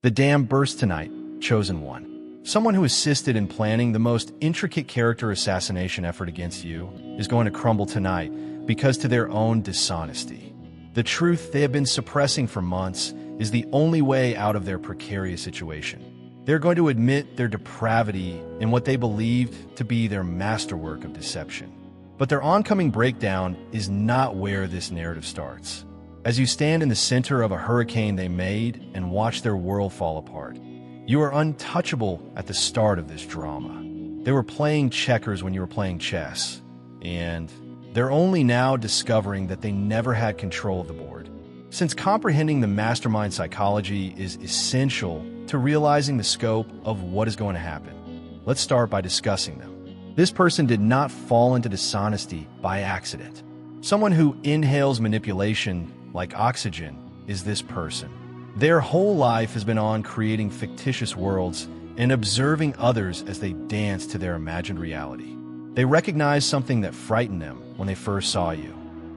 The dam burst tonight, chosen one. Someone who assisted in planning the most intricate character assassination effort against you is going to crumble tonight because to their own dishonesty. The truth they have been suppressing for months is the only way out of their precarious situation. They're going to admit their depravity in what they believed to be their masterwork of deception. But their oncoming breakdown is not where this narrative starts. As you stand in the center of a hurricane they made and watch their world fall apart, you are untouchable at the start of this drama. They were playing checkers when you were playing chess, and they're only now discovering that they never had control of the board. Since comprehending the mastermind psychology is essential to realizing the scope of what is going to happen, let's start by discussing them. This person did not fall into dishonesty by accident. Someone who inhales manipulation like oxygen is this person. Their whole life has been on creating fictitious worlds and observing others as they dance to their imagined reality. They recognized something that frightened them when they first saw you.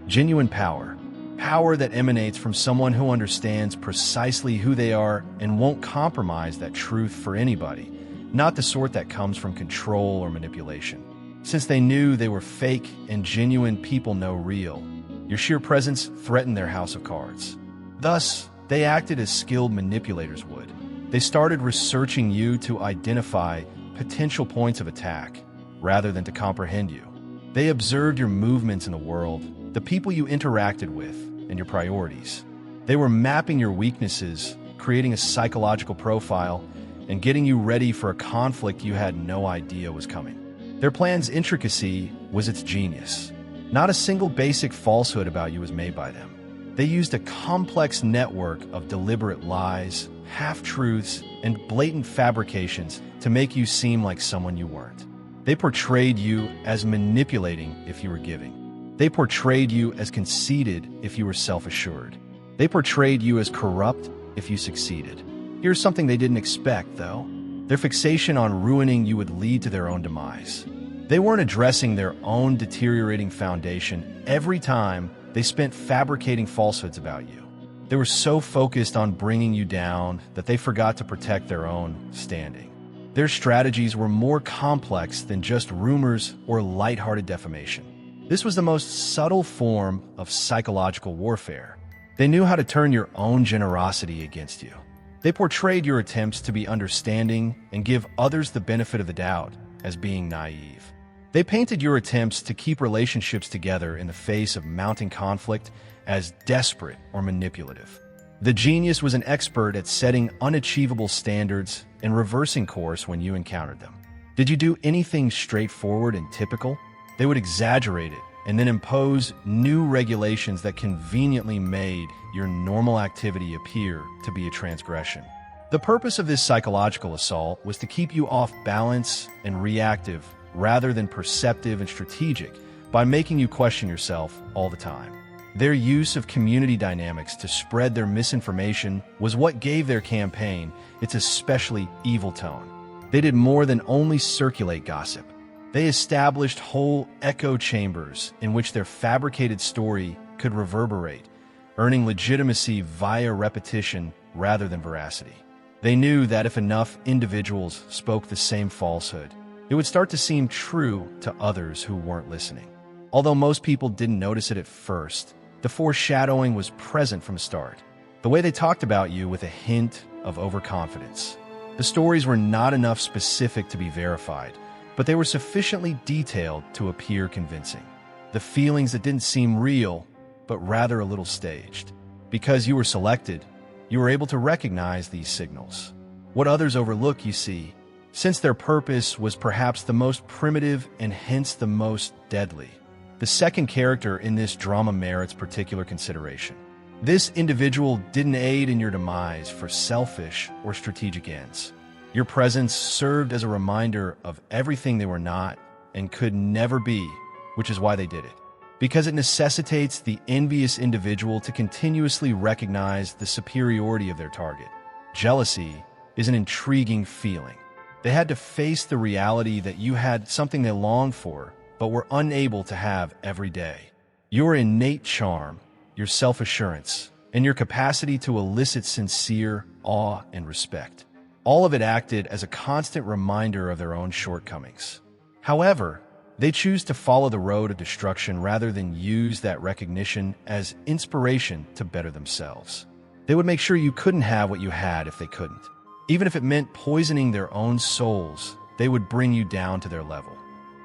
Genuine power. Power that emanates from someone who understands precisely who they are and won't compromise that truth for anybody, not the sort that comes from control or manipulation. Since they knew they were fake and genuine people know real, your sheer presence threatened their house of cards. Thus, they acted as skilled manipulators would. They started researching you to identify potential points of attack, rather than to comprehend you. They observed your movements in the world, the people you interacted with, and your priorities. They were mapping your weaknesses, creating a psychological profile, and getting you ready for a conflict you had no idea was coming. Their plan's intricacy was its genius. Not a single basic falsehood about you was made by them. They used a complex network of deliberate lies, half-truths, and blatant fabrications to make you seem like someone you weren't. They portrayed you as manipulating if you were giving. They portrayed you as conceited if you were self-assured. They portrayed you as corrupt if you succeeded. Here's something they didn't expect, though. Their fixation on ruining you would lead to their own demise. They weren't addressing their own deteriorating foundation every time they spent fabricating falsehoods about you. They were so focused on bringing you down that they forgot to protect their own standing. Their strategies were more complex than just rumors or lighthearted defamation. This was the most subtle form of psychological warfare. They knew how to turn your own generosity against you. They portrayed your attempts to be understanding and give others the benefit of the doubt as being naive. They painted your attempts to keep relationships together in the face of mounting conflict as desperate or manipulative. The genius was an expert at setting unachievable standards and reversing course when you encountered them. Did you do anything straightforward and typical? They would exaggerate it and then impose new regulations that conveniently made your normal activity appear to be a transgression. The purpose of this psychological assault was to keep you off balance and reactive rather than perceptive and strategic by making you question yourself all the time. Their use of community dynamics to spread their misinformation was what gave their campaign its especially evil tone. They did more than only circulate gossip. They established whole echo chambers in which their fabricated story could reverberate, earning legitimacy via repetition rather than veracity. They knew that if enough individuals spoke the same falsehood, it would start to seem true to others who weren't listening. Although most people didn't notice it at first, the foreshadowing was present from the start. The way they talked about you with a hint of overconfidence. The stories were not enough specific to be verified, but they were sufficiently detailed to appear convincing. The feelings that didn't seem real, but rather a little staged. Because you were selected, you were able to recognize these signals. What others overlook, you see, since their purpose was perhaps the most primitive and hence the most deadly. The second character in this drama merits particular consideration. This individual didn't aid in your demise for selfish or strategic ends. Your presence served as a reminder of everything they were not and could never be, which is why they did it. Because it necessitates the envious individual to continuously recognize the superiority of their target. Jealousy is an intriguing feeling. They had to face the reality that you had something they longed for, but were unable to have every day. Your innate charm, your self-assurance, and your capacity to elicit sincere awe and respect. All of it acted as a constant reminder of their own shortcomings. However, they choose to follow the road of destruction rather than use that recognition as inspiration to better themselves. They would make sure you couldn't have what you had if they couldn't. Even if it meant poisoning their own souls, they would bring you down to their level.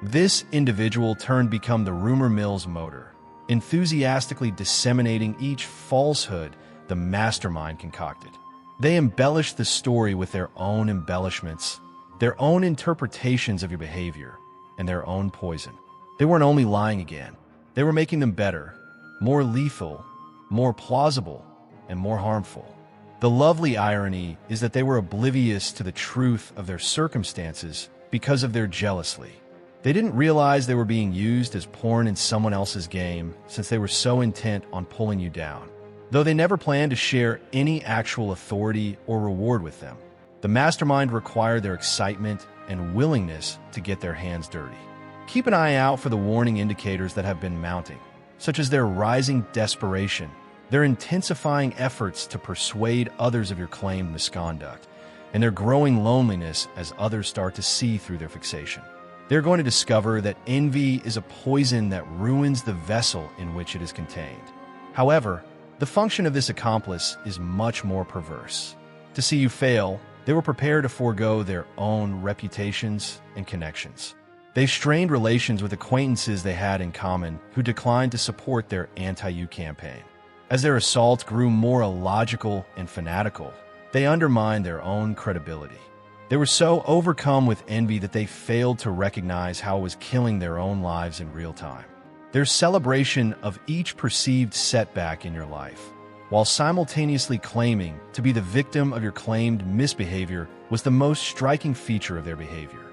This individual turned become the rumor mill's motor, enthusiastically disseminating each falsehood the mastermind concocted. They embellished the story with their own embellishments, their own interpretations of your behavior, and their own poison. They weren't only lying again, they were making them better, more lethal, more plausible, and more harmful. The lovely irony is that they were oblivious to the truth of their circumstances because of their jealousy. They didn't realize they were being used as pawn in someone else's game since they were so intent on pulling you down. Though they never planned to share any actual authority or reward with them, the mastermind required their excitement and willingness to get their hands dirty. Keep an eye out for the warning indicators that have been mounting, such as their rising desperation, their intensifying efforts to persuade others of your claimed misconduct, and their growing loneliness as others start to see through their fixation. They're going to discover that envy is a poison that ruins the vessel in which it is contained. However, the function of this accomplice is much more perverse. To see you fail, they were prepared to forego their own reputations and connections. They strained relations with acquaintances they had in common who declined to support their anti-you campaign. As their assault grew more illogical and fanatical, they undermined their own credibility. They were so overcome with envy that they failed to recognize how it was killing their own lives in real time. Their celebration of each perceived setback in your life, while simultaneously claiming to be the victim of your claimed misbehavior, was the most striking feature of their behavior.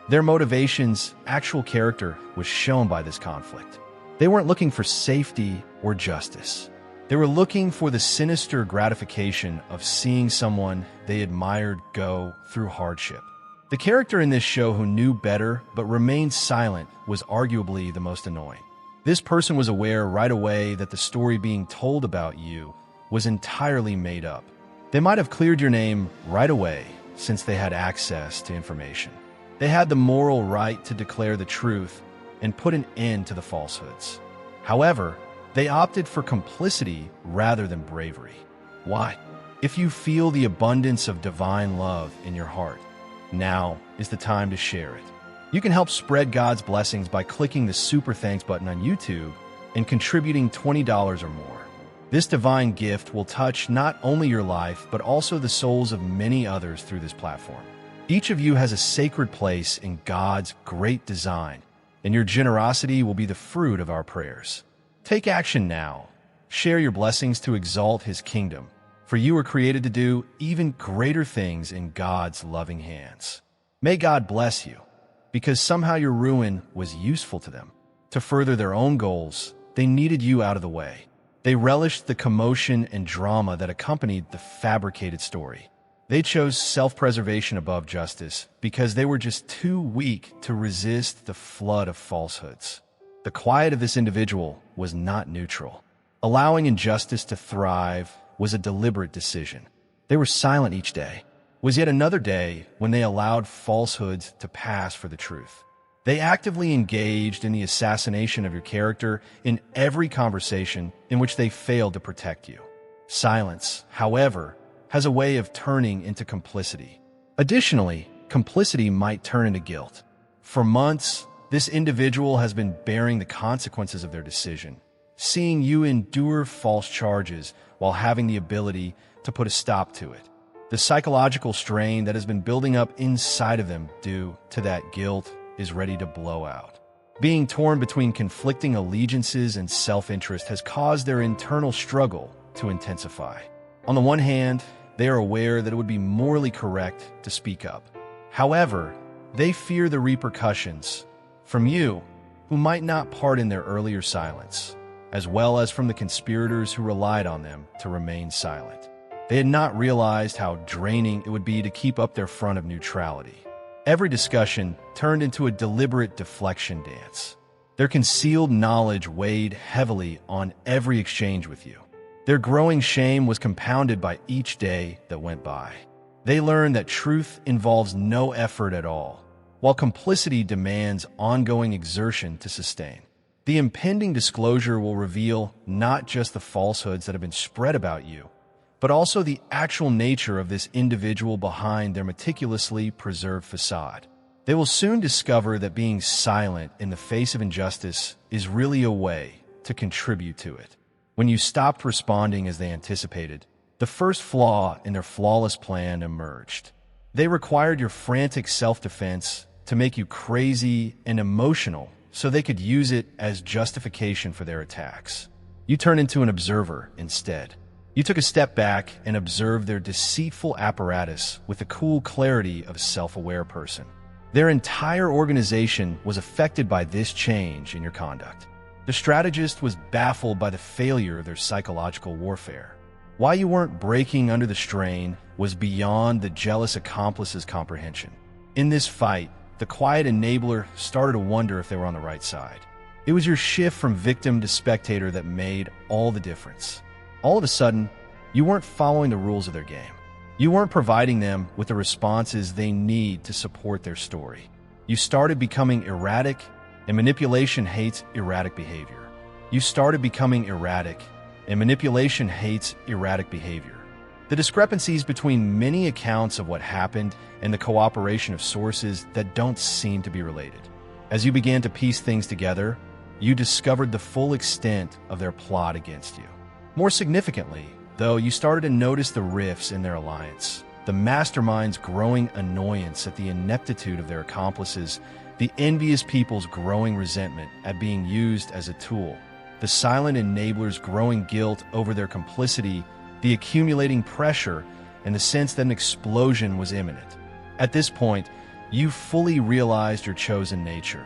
Their motivation's actual character was shown by this conflict. They weren't looking for safety or justice. They were looking for the sinister gratification of seeing someone they admired go through hardship. The character in this show who knew better but remained silent was arguably the most annoying. This person was aware right away that the story being told about you was entirely made up. They might have cleared your name right away since they had access to information. They had the moral right to declare the truth and put an end to the falsehoods. However, they opted for complicity rather than bravery. Why? If you feel the abundance of divine love in your heart, now is the time to share it. You can help spread God's blessings by clicking the Super Thanks button on YouTube and contributing $20 or more. This divine gift will touch not only your life, but also the souls of many others through this platform. Each of you has a sacred place in God's great design, and your generosity will be the fruit of our prayers. Take action now. Share your blessings to exalt His kingdom, for you were created to do even greater things in God's loving hands. May God bless you, because somehow your ruin was useful to them. To further their own goals, they needed you out of the way. They relished the commotion and drama that accompanied the fabricated story. They chose self-preservation above justice because they were just too weak to resist the flood of falsehoods. The quiet of this individual was not neutral. Allowing injustice to thrive was a deliberate decision. They were silent each day. It was yet another day when they allowed falsehoods to pass for the truth. They actively engaged in the assassination of your character in every conversation in which they failed to protect you. Silence, however, has a way of turning into complicity. Additionally, complicity might turn into guilt. For months, this individual has been bearing the consequences of their decision, seeing you endure false charges while having the ability to put a stop to it. The psychological strain that has been building up inside of them due to that guilt is ready to blow out. Being torn between conflicting allegiances and self-interest has caused their internal struggle to intensify. On the one hand, they are aware that it would be morally correct to speak up. However, they fear the repercussions from you, who might not pardon their earlier silence, as well as from the conspirators who relied on them to remain silent. They had not realized how draining it would be to keep up their front of neutrality. Every discussion turned into a deliberate deflection dance. Their concealed knowledge weighed heavily on every exchange with you. Their growing shame was compounded by each day that went by. They learned that truth involves no effort at all, while complicity demands ongoing exertion to sustain. The impending disclosure will reveal not just the falsehoods that have been spread about you, but also the actual nature of this individual behind their meticulously preserved facade. They will soon discover that being silent in the face of injustice is really a way to contribute to it. When you stopped responding as they anticipated, the first flaw in their flawless plan emerged. They required your frantic self-defense to make you crazy and emotional so they could use it as justification for their attacks. You turned into an observer instead. You took a step back and observed their deceitful apparatus with the cool clarity of a self-aware person. Their entire organization was affected by this change in your conduct. The strategist was baffled by the failure of their psychological warfare. Why you weren't breaking under the strain was beyond the jealous accomplice's comprehension. In this fight, the quiet enabler started to wonder if they were on the right side. It was your shift from victim to spectator that made all the difference. All of a sudden, you weren't following the rules of their game. You weren't providing them with the responses they need to support their story. You started becoming erratic, and manipulation hates erratic behavior. You started becoming erratic, and manipulation hates erratic behavior. The discrepancies between many accounts of what happened and the cooperation of sources that don't seem to be related. As you began to piece things together, you discovered the full extent of their plot against you. More significantly, though, you started to notice the rifts in their alliance, the mastermind's growing annoyance at the ineptitude of their accomplices, the envious people's growing resentment at being used as a tool, the silent enablers' growing guilt over their complicity, the accumulating pressure, and the sense that an explosion was imminent. At this point, you fully realized your chosen nature,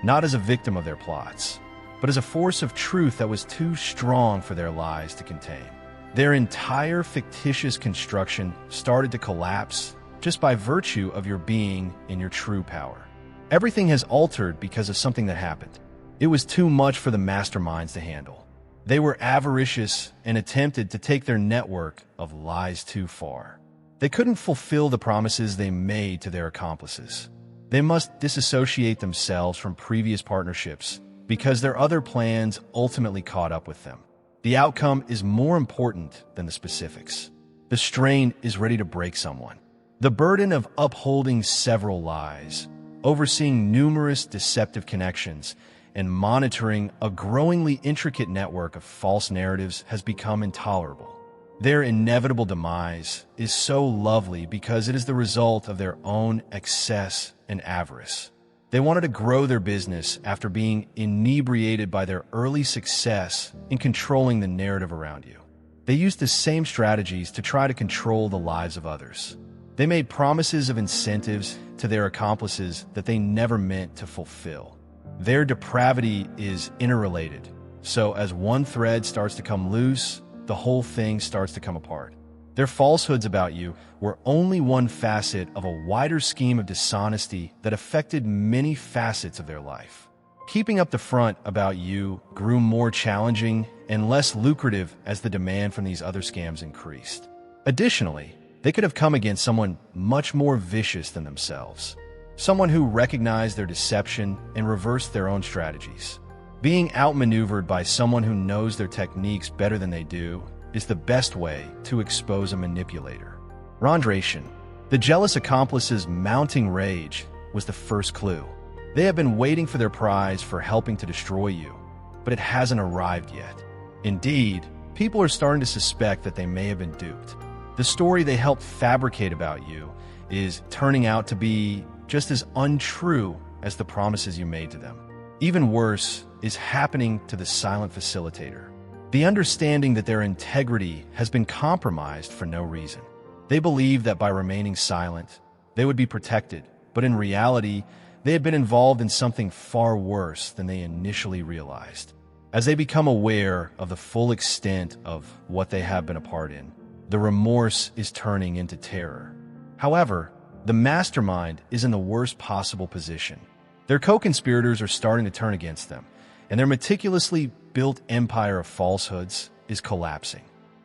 not as a victim of their plots, but as a force of truth that was too strong for their lies to contain. Their entire fictitious construction started to collapse just by virtue of your being in your true power. Everything has altered because of something that happened. It was too much for the masterminds to handle. They were avaricious and attempted to take their network of lies too far. They couldn't fulfill the promises they made to their accomplices. They must disassociate themselves from previous partnerships because their other plans ultimately caught up with them. The outcome is more important than the specifics. The strain is ready to break someone. The burden of upholding several lies, overseeing numerous deceptive connections, and monitoring a growingly intricate network of false narratives has become intolerable. Their inevitable demise is so lovely because it is the result of their own excess and avarice. They wanted to grow their business after being inebriated by their early success in controlling the narrative around you. They used the same strategies to try to control the lives of others. They made promises of incentives to their accomplices that they never meant to fulfill. Their depravity is interrelated, so as one thread starts to come loose, the whole thing starts to come apart. Their falsehoods about you were only one facet of a wider scheme of dishonesty that affected many facets of their life. Keeping up the front about you grew more challenging and less lucrative as the demand from these other scams increased. Additionally, they could have come against someone much more vicious than themselves, someone who recognized their deception and reversed their own strategies. Being outmaneuvered by someone who knows their techniques better than they do is the best way to expose a manipulator. Rondration, the jealous accomplice's mounting rage, was the first clue. They have been waiting for their prize for helping to destroy you, but it hasn't arrived yet. Indeed, people are starting to suspect that they may have been duped. The story they helped fabricate about you is turning out to be just as untrue as the promises you made to them. Even worse is happening to the silent facilitator. The understanding that their integrity has been compromised for no reason. They believed that by remaining silent, they would be protected, but in reality, they had been involved in something far worse than they initially realized. As they become aware of the full extent of what they have been a part in, the remorse is turning into terror. However, the mastermind is in the worst possible position. Their co-conspirators are starting to turn against them, and their meticulously built empire of falsehoods is collapsing.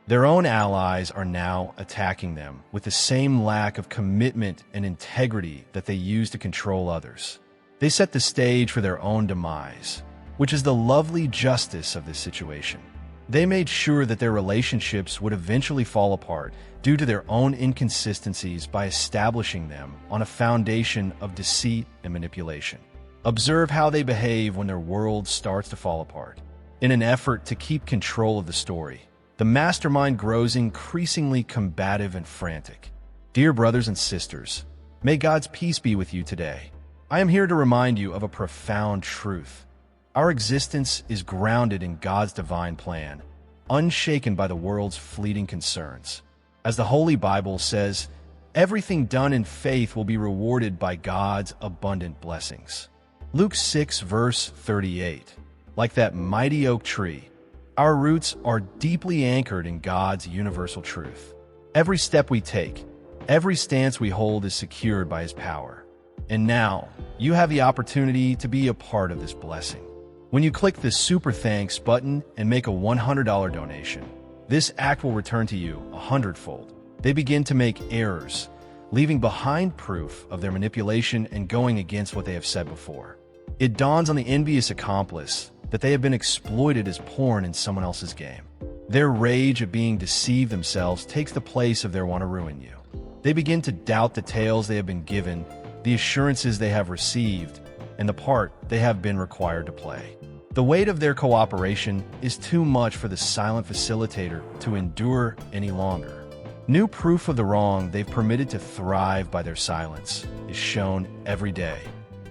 Their own allies are now attacking them with the same lack of commitment and integrity that they use to control others. They set the stage for their own demise, which is the lovely justice of this situation. They made sure that their relationships would eventually fall apart due to their own inconsistencies by establishing them on a foundation of deceit and manipulation. Observe how they behave when their world starts to fall apart. In an effort to keep control of the story, the mastermind grows increasingly combative and frantic. Dear brothers and sisters, may God's peace be with you today. I am here to remind you of a profound truth. Our existence is grounded in God's divine plan, unshaken by the world's fleeting concerns. As the Holy Bible says, everything done in faith will be rewarded by God's abundant blessings. Luke 6, verse 38. Like that mighty oak tree, our roots are deeply anchored in God's universal truth. Every step we take, every stance we hold is secured by His power. And now, you have the opportunity to be a part of this blessing. When you click the Super Thanks button and make a $100 donation, this act will return to you 100-fold. They begin to make errors, leaving behind proof of their manipulation and going against what they have said before. It dawns on the envious accomplice that they have been exploited as pawn in someone else's game. Their rage at being deceived themselves takes the place of their want to ruin you. They begin to doubt the tales they have been given, the assurances they have received, and the part they have been required to play. The weight of their cooperation is too much for the silent facilitator to endure any longer. New proof of the wrong they've permitted to thrive by their silence is shown every day.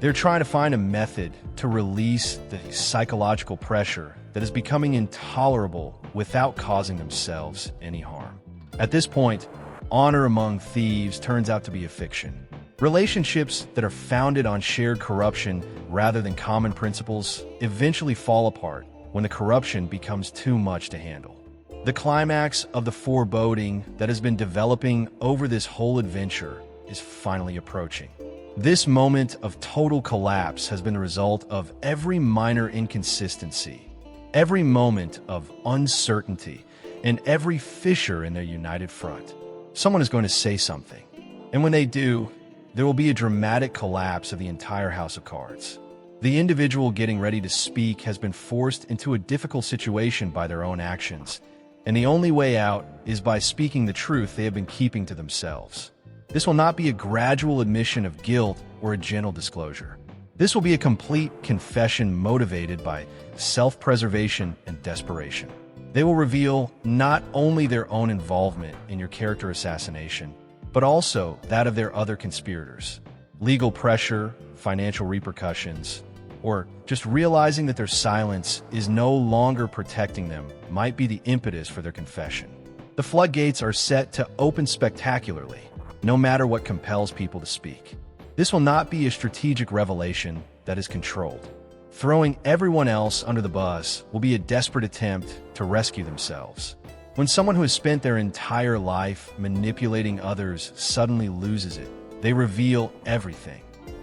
They're trying to find a method to release the psychological pressure that is becoming intolerable without causing themselves any harm. At this point, honor among thieves turns out to be a fiction. Relationships that are founded on shared corruption rather than common principles eventually fall apart when the corruption becomes too much to handle. The climax of the foreboding that has been developing over this whole adventure is finally approaching. This moment of total collapse has been the result of every minor inconsistency, every moment of uncertainty, and every fissure in their united front. Someone is going to say something, and when they do, there will be a dramatic collapse of the entire house of cards. The individual getting ready to speak has been forced into a difficult situation by their own actions, and the only way out is by speaking the truth they have been keeping to themselves. This will not be a gradual admission of guilt or a gentle disclosure. This will be a complete confession motivated by self-preservation and desperation. They will reveal not only their own involvement in your character assassination, but also that of their other conspirators. Legal pressure, financial repercussions, or just realizing that their silence is no longer protecting them might be the impetus for their confession. The floodgates are set to open spectacularly, no matter what compels people to speak. This will not be a strategic revelation that is controlled. Throwing everyone else under the bus will be a desperate attempt to rescue themselves. When someone who has spent their entire life manipulating others suddenly loses it, they reveal everything.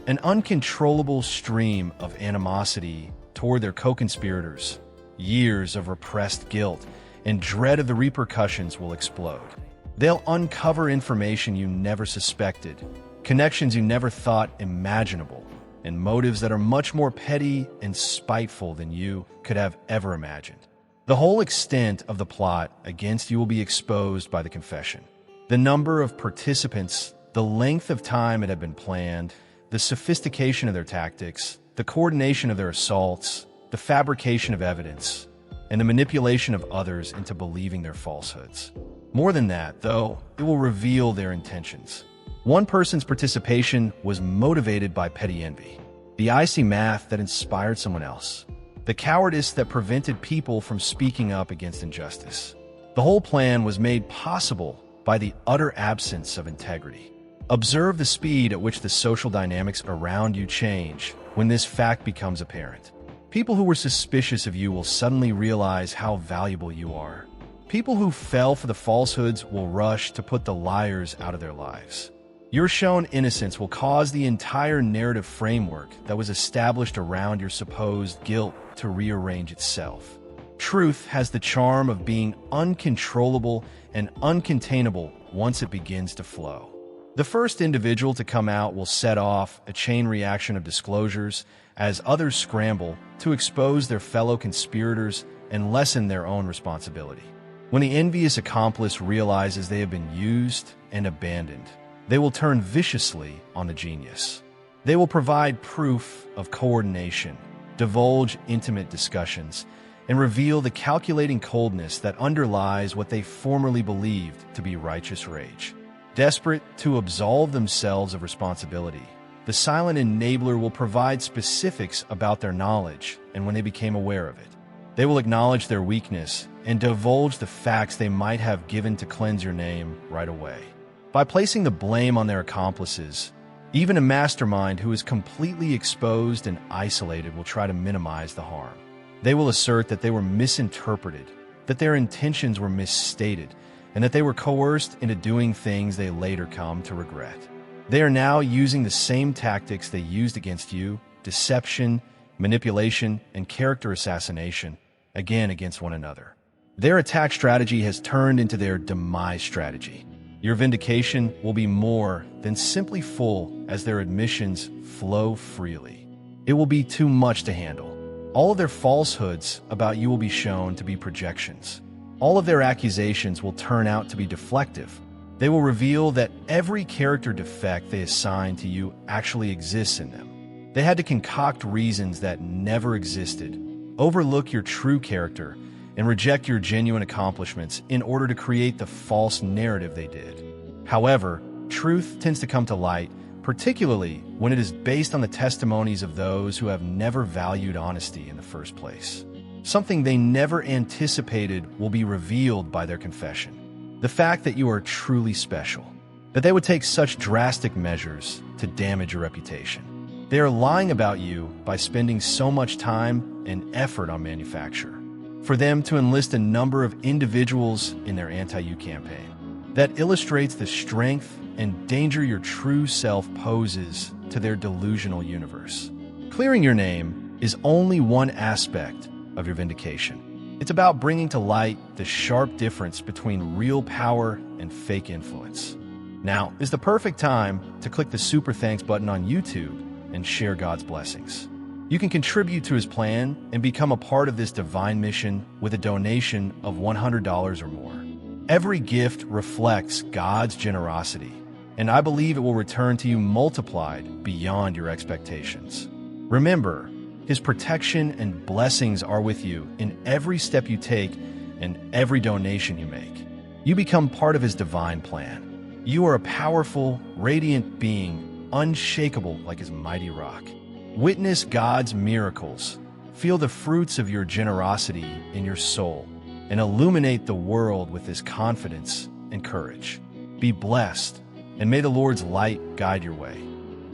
An uncontrollable stream of animosity toward their co-conspirators, years of repressed guilt, and dread of the repercussions will explode. They'll uncover information you never suspected, connections you never thought imaginable, and motives that are much more petty and spiteful than you could have ever imagined. The whole extent of the plot against you will be exposed by the confession. The number of participants, the length of time it had been planned, the sophistication of their tactics, the coordination of their assaults, the fabrication of evidence, and the manipulation of others into believing their falsehoods. More than that, though, it will reveal their intentions. One person's participation was motivated by petty envy, the icy math that inspired someone else, the cowardice that prevented people from speaking up against injustice. The whole plan was made possible by the utter absence of integrity. Observe the speed at which the social dynamics around you change when this fact becomes apparent. People who were suspicious of you will suddenly realize how valuable you are. People who fell for the falsehoods will rush to put the liars out of their lives. Your shown innocence will cause the entire narrative framework that was established around your supposed guilt to rearrange itself. Truth has the charm of being uncontrollable and uncontainable once it begins to flow. The first individual to come out will set off a chain reaction of disclosures as others scramble to expose their fellow conspirators and lessen their own responsibility. When the envious accomplice realizes they have been used and abandoned, they will turn viciously on the genius. They will provide proof of coordination, divulge intimate discussions, and reveal the calculating coldness that underlies what they formerly believed to be righteous rage. Desperate to absolve themselves of responsibility, the silent enabler will provide specifics about their knowledge and when they became aware of it. They will acknowledge their weakness and divulge the facts they might have given to cleanse your name right away. By placing the blame on their accomplices, even a mastermind who is completely exposed and isolated will try to minimize the harm. They will assert that they were misinterpreted, that their intentions were misstated, and that they were coerced into doing things they later come to regret. They are now using the same tactics they used against you: deception, manipulation, and character assassination, again against one another. Their attack strategy has turned into their demise strategy. Your vindication will be more than simply full as their admissions flow freely. It will be too much to handle. All of their falsehoods about you will be shown to be projections. All of their accusations will turn out to be deflective. They will reveal that every character defect they assign to you actually exists in them. They had to concoct reasons that never existed, overlook your true character, and reject your genuine accomplishments in order to create the false narrative they did. However, truth tends to come to light, particularly when it is based on the testimonies of those who have never valued honesty in the first place. Something they never anticipated will be revealed by their confession. The fact that you are truly special, that they would take such drastic measures to damage your reputation. They are lying about you by spending so much time and effort on manufacture, for them to enlist a number of individuals in their anti-you campaign. That illustrates the strength and danger your true self poses to their delusional universe. Clearing your name is only one aspect of your vindication. It's about bringing to light the sharp difference between real power and fake influence. Now is the perfect time to click the super thanks button on YouTube and share God's blessings. You can contribute to his plan and become a part of this divine mission with a donation of $100 or more. Every gift reflects God's generosity, and I believe it will return to you multiplied beyond your expectations. Remember, his protection and blessings are with you in every step you take and every donation you make. You become part of his divine plan. You are a powerful, radiant being, unshakable like his mighty rock. Witness God's miracles, feel the fruits of your generosity in your soul, and illuminate the world with his confidence and courage. Be blessed, and may the Lord's light guide your way.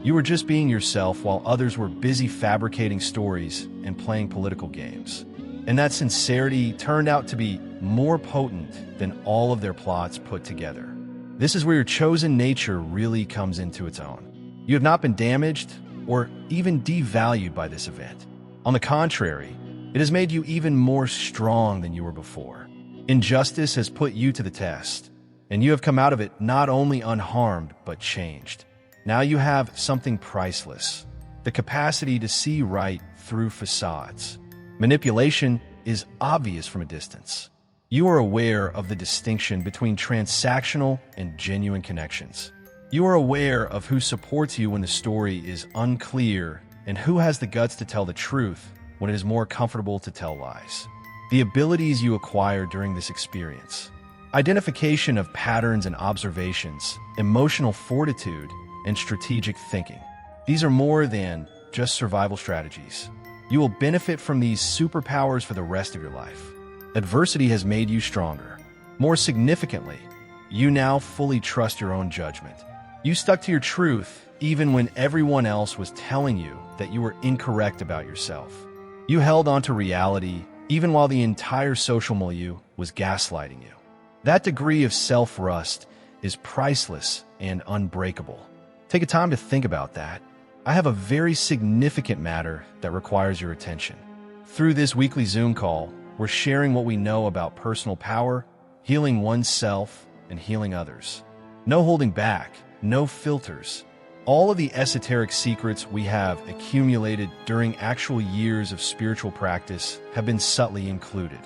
You were just being yourself while others were busy fabricating stories and playing political games. And that sincerity turned out to be more potent than all of their plots put together. This is where your chosen nature really comes into its own. You have not been damaged or even devalued by this event. On the contrary, it has made you even more strong than you were before. Injustice has put you to the test, and you have come out of it not only unharmed, but changed. Now you have something priceless, the capacity to see right through facades. Manipulation is obvious from a distance. You are aware of the distinction between transactional and genuine connections. You are aware of who supports you when the story is unclear and who has the guts to tell the truth when it is more comfortable to tell lies. The abilities you acquire during this experience: identification of patterns and observations, emotional fortitude, and strategic thinking. These are more than just survival strategies. You will benefit from these superpowers for the rest of your life. Adversity has made you stronger. More significantly, you now fully trust your own judgment. You stuck to your truth even when everyone else was telling you that you were incorrect about yourself. You held on to reality even while the entire social milieu was gaslighting you. That degree of self-trust is priceless and unbreakable. Take a time to think about that. I have a very significant matter that requires your attention. Through this weekly Zoom call, we're sharing what we know about personal power, healing oneself, and healing others. No holding back, no filters. All of the esoteric secrets we have accumulated during actual years of spiritual practice have been subtly included.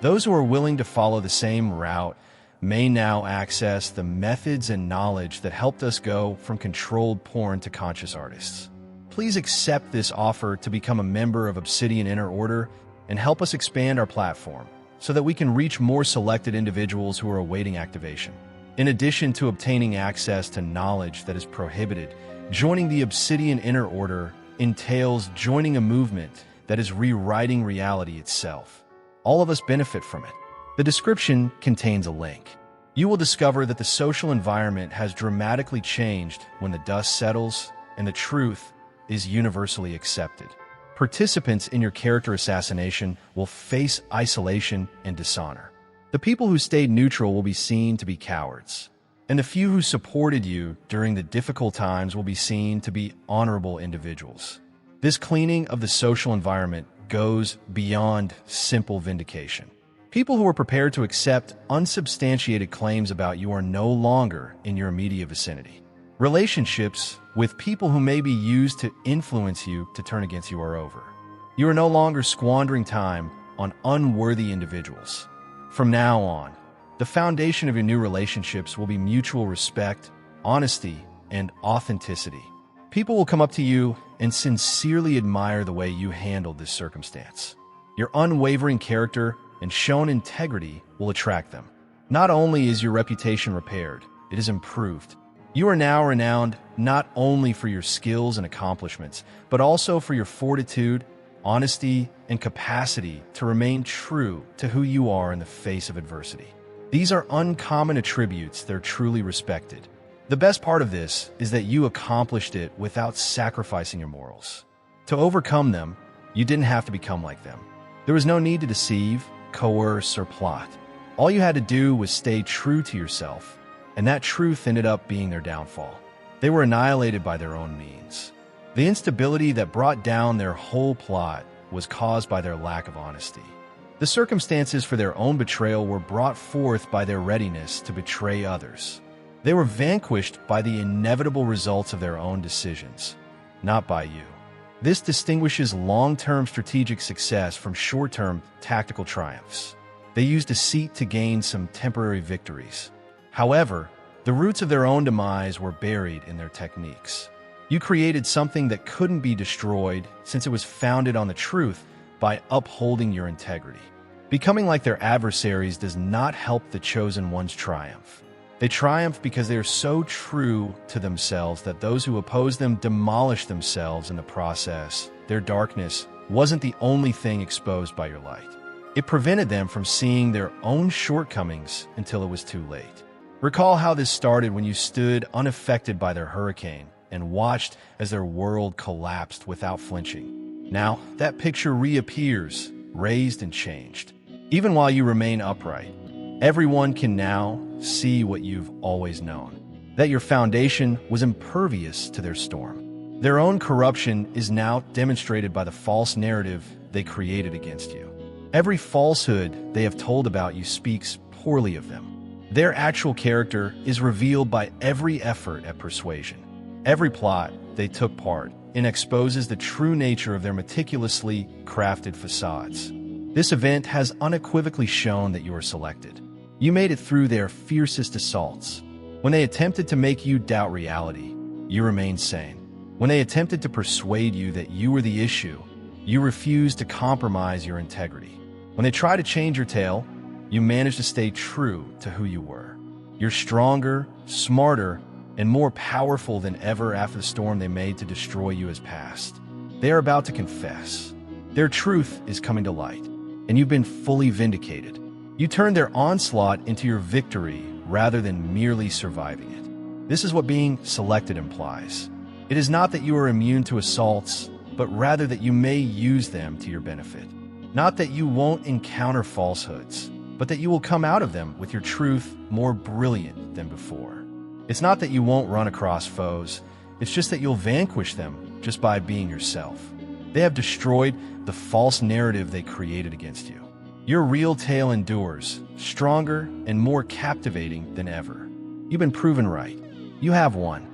Those who are willing to follow the same route may now access the methods and knowledge that helped us go from controlled porn to conscious artists. Please accept this offer to become a member of Obsidian Inner Order and help us expand our platform so that we can reach more selected individuals who are awaiting activation. In addition to obtaining access to knowledge that is prohibited, joining the Obsidian Inner Order entails joining a movement that is rewriting reality itself. All of us benefit from it. The description contains a link. You will discover that the social environment has dramatically changed when the dust settles and the truth is universally accepted. Participants in your character assassination will face isolation and dishonor. The people who stayed neutral will be seen to be cowards, and the few who supported you during the difficult times will be seen to be honorable individuals. This cleaning of the social environment goes beyond simple vindication. People who are prepared to accept unsubstantiated claims about you are no longer in your immediate vicinity. Relationships with people who may be used to influence you to turn against you are over. You are no longer squandering time on unworthy individuals. From now on, the foundation of your new relationships will be mutual respect, honesty, and authenticity. People will come up to you and sincerely admire the way you handled this circumstance. Your unwavering character and shown integrity will attract them. Not only is your reputation repaired, it is improved. You are now renowned not only for your skills and accomplishments, but also for your fortitude, honesty, and capacity to remain true to who you are in the face of adversity. These are uncommon attributes that are truly respected. The best part of this is that you accomplished it without sacrificing your morals. To overcome them, you didn't have to become like them. There was no need to deceive, coerce, or plot. All you had to do was stay true to yourself, and that truth ended up being their downfall. They were annihilated by their own means. The instability that brought down their whole plot was caused by their lack of honesty. The circumstances for their own betrayal were brought forth by their readiness to betray others. They were vanquished by the inevitable results of their own decisions, not by you. This distinguishes long-term strategic success from short-term tactical triumphs. They used deceit to gain some temporary victories. However, the roots of their own demise were buried in their techniques. You created something that couldn't be destroyed since it was founded on the truth by upholding your integrity. Becoming like their adversaries does not help the chosen ones triumph. They triumph because they are so true to themselves that those who oppose them demolish themselves in the process. Their darkness wasn't the only thing exposed by your light. It prevented them from seeing their own shortcomings until it was too late. Recall how this started when you stood unaffected by their hurricane and watched as their world collapsed without flinching. Now, that picture reappears, raised and changed. Even while you remain upright, everyone can now see what you've always known, that your foundation was impervious to their storm. Their own corruption is now demonstrated by the false narrative they created against you. Every falsehood they have told about you speaks poorly of them. Their actual character is revealed by every effort at persuasion. Every plot they took part in exposes the true nature of their meticulously crafted facades. This event has unequivocally shown that you are selected. You made it through their fiercest assaults. When they attempted to make you doubt reality, you remained sane. When they attempted to persuade you that you were the issue, you refused to compromise your integrity. When they tried to change your tale, you managed to stay true to who you were. You're stronger, smarter, and more powerful than ever after the storm they made to destroy you has passed. They are about to confess. Their truth is coming to light, and you've been fully vindicated. You turned their onslaught into your victory rather than merely surviving it. This is what being selected implies. It is not that you are immune to assaults, but rather that you may use them to your benefit. Not that you won't encounter falsehoods, but that you will come out of them with your truth more brilliant than before. It's not that you won't run across foes, it's just that you'll vanquish them just by being yourself. They have destroyed the false narrative they created against you. Your real tale endures, stronger and more captivating than ever. You've been proven right. You have won.